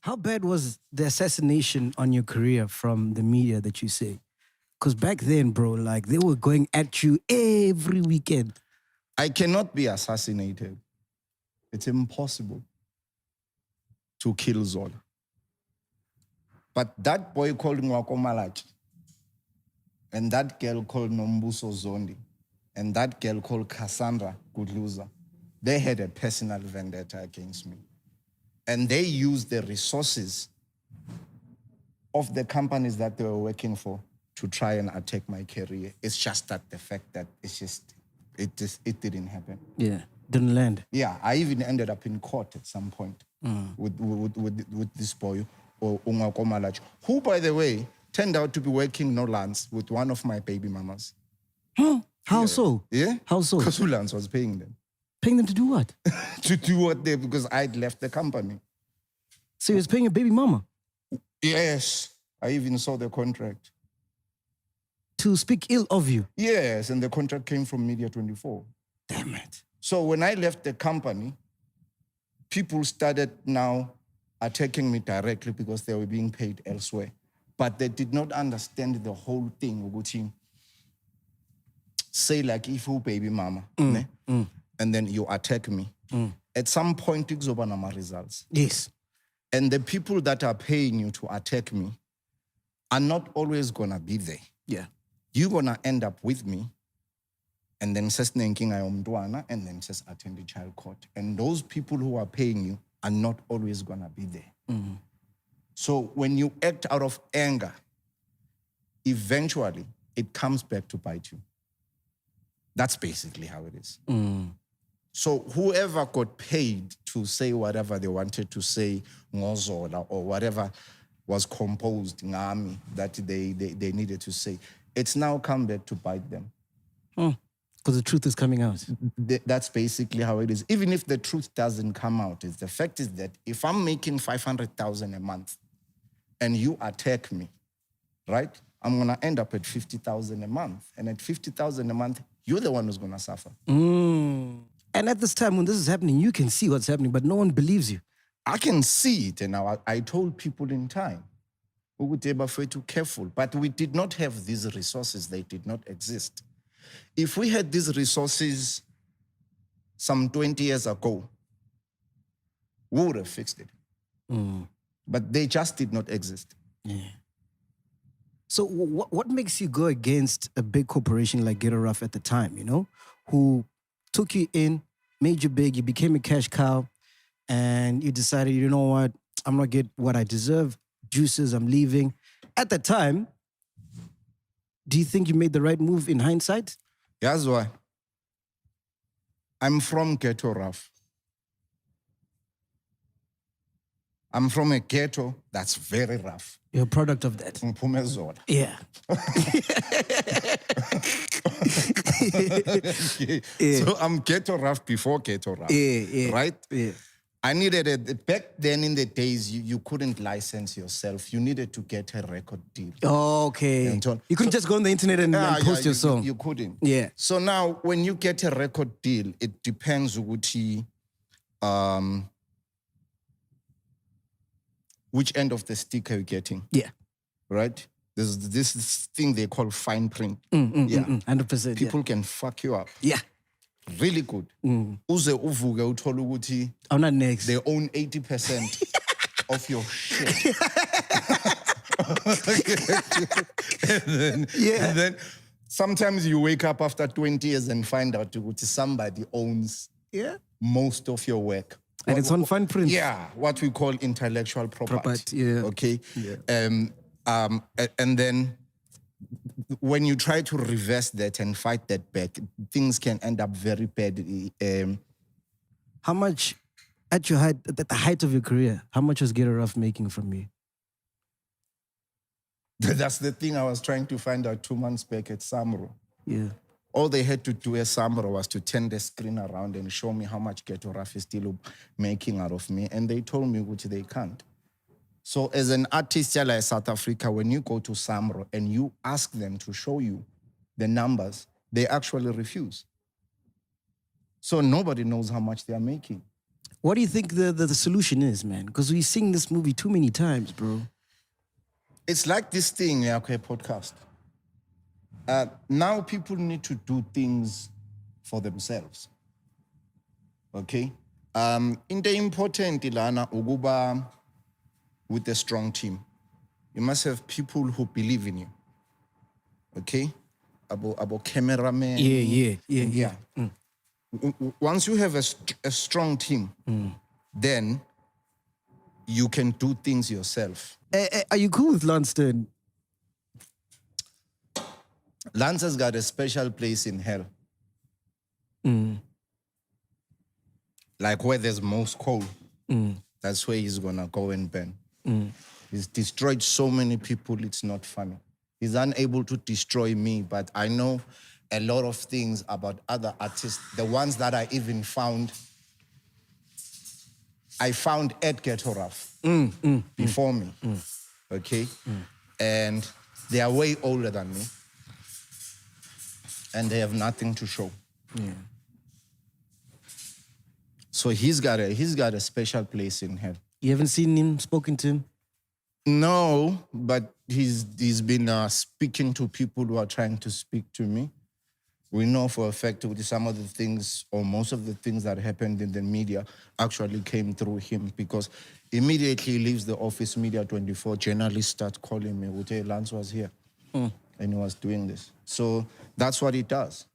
How bad was the assassination on your career from the media that you say? Because back then, bro, like they were going at you every weekend. I cannot be assassinated. It's impossible to kill Zola. But that boy called Nwako Malachi, and that girl called Nombuso Zondi, and that girl called Cassandra Gudluza, they had a personal vendetta against me. And they used the resources of the companies that they were working for to try and attack my career. It's just that the fact that it didn't happen. Yeah, didn't land. Yeah, I even ended up in court at some point with this boy, or Nwako Malachi, who, by the way, turned out to be working no lands with one of my baby mamas. Huh? How so? Yeah? How so? Because Ulans was paying them. Paying them to do what? To do what they, because I'd left the company. So he was paying your baby mama? Yes, I even saw the contract. To speak ill of you? Yes, and the contract came from Media 24. Damn it. So when I left the company, people started now attacking me directly because they were being paid elsewhere. But they did not understand the whole thing. Say like, if you baby mama, and then you attack me. At some point, it's over my results. Yes. And the people that are paying you to attack me are not always gonna be there. Yeah. You're gonna end up with me, and then says Nenking Ayomdwana, and then says attend the child court. And those people who are paying you are not always gonna be there. So when you act out of anger, eventually it comes back to bite you. That's basically how it is. So whoever got paid to say whatever they wanted to say, Zola, or whatever was composed ngami that they needed to say, it's now come back to bite them. Because the truth is coming out. That's basically how it is. Even if the truth doesn't come out, the fact is that if I'm making 500,000 a month and you attack me, right? I'm gonna end up at 50,000 a month. And at 50,000 a month, you're the one who's gonna suffer. And at this time when this is happening, you can see what's happening, but no one believes you. I can see it, and I told people in time, we would be too careful, but we did not have these resources. They did not exist. If we had these resources some 20 years ago, we would have fixed it. But they just did not exist. Yeah. So what makes you go against a big corporation like Ghetto Rough at the time, you know, who took you in, made you big, you became a cash cow, and you decided, you know what, I'm not getting what I deserve, juices, I'm leaving. At the time, do you think you made the right move in hindsight? That's why. I'm from Ghetto Rough. I'm from a ghetto that's very rough. You're a product of that. Zola. Yeah. So I'm Ghetto Rough before Ghetto Rough. Right? Yeah. I needed back then in the days, you couldn't license yourself. You needed to get a record deal. Oh, okay. You couldn't just go on the internet and post your song. You couldn't. Yeah. So now, when you get a record deal, it depends which end of the stick are you getting? Yeah. Right? There's this thing they call fine print. 100%. People can fuck you up. Yeah. Really good. Uze uvuke uthole ukuthi I'm not next. they own 80% of your shit. And then sometimes you wake up after 20 years and find out that somebody owns most of your work. And it's on fine print. Yeah, what we call intellectual property. Yeah. Okay. Yeah. And then when you try to reverse that and fight that back, things can end up very badly. How much, at your height, at the height of your career, how much was Ghetto Rough making from you? That's the thing I was trying to find out 2 months back at Samro. Yeah. All they had to do at Samro was to turn the screen around and show me how much Ghetto Rough is still making out of me. And they told me which they can't. So as an artist like South Africa, when you go to Samro and you ask them to show you the numbers, they actually refuse. So nobody knows how much they are making. What do you think the solution is, man? Because we've seen this movie too many times, bro. It's like this thing, okay, podcast. Now people need to do things for themselves. Okay? Into important ilana ukuba with a strong team. You must have people who believe in you. Okay? About cameramen. Yeah. Once you have a strong team, then you can do things yourself. Are you cool with Lunston? Lance has got a special place in hell. Like where there's most coal, that's where he's gonna go and burn. He's destroyed so many people, it's not funny. He's unable to destroy me, but I know a lot of things about other artists, the ones that I even found. I found Ed Ghetto Rough before me, okay? And they are way older than me, and they have nothing to show. Yeah. So he's got a special place in hell. You haven't seen him, spoken to him? No, but he's been speaking to people who are trying to speak to me. We know for a fact that some of the things, or most of the things that happened in the media actually came through him, because immediately he leaves the office, Media 24, journalists start calling me, would say Lance was here and he was doing this. So that's what he does.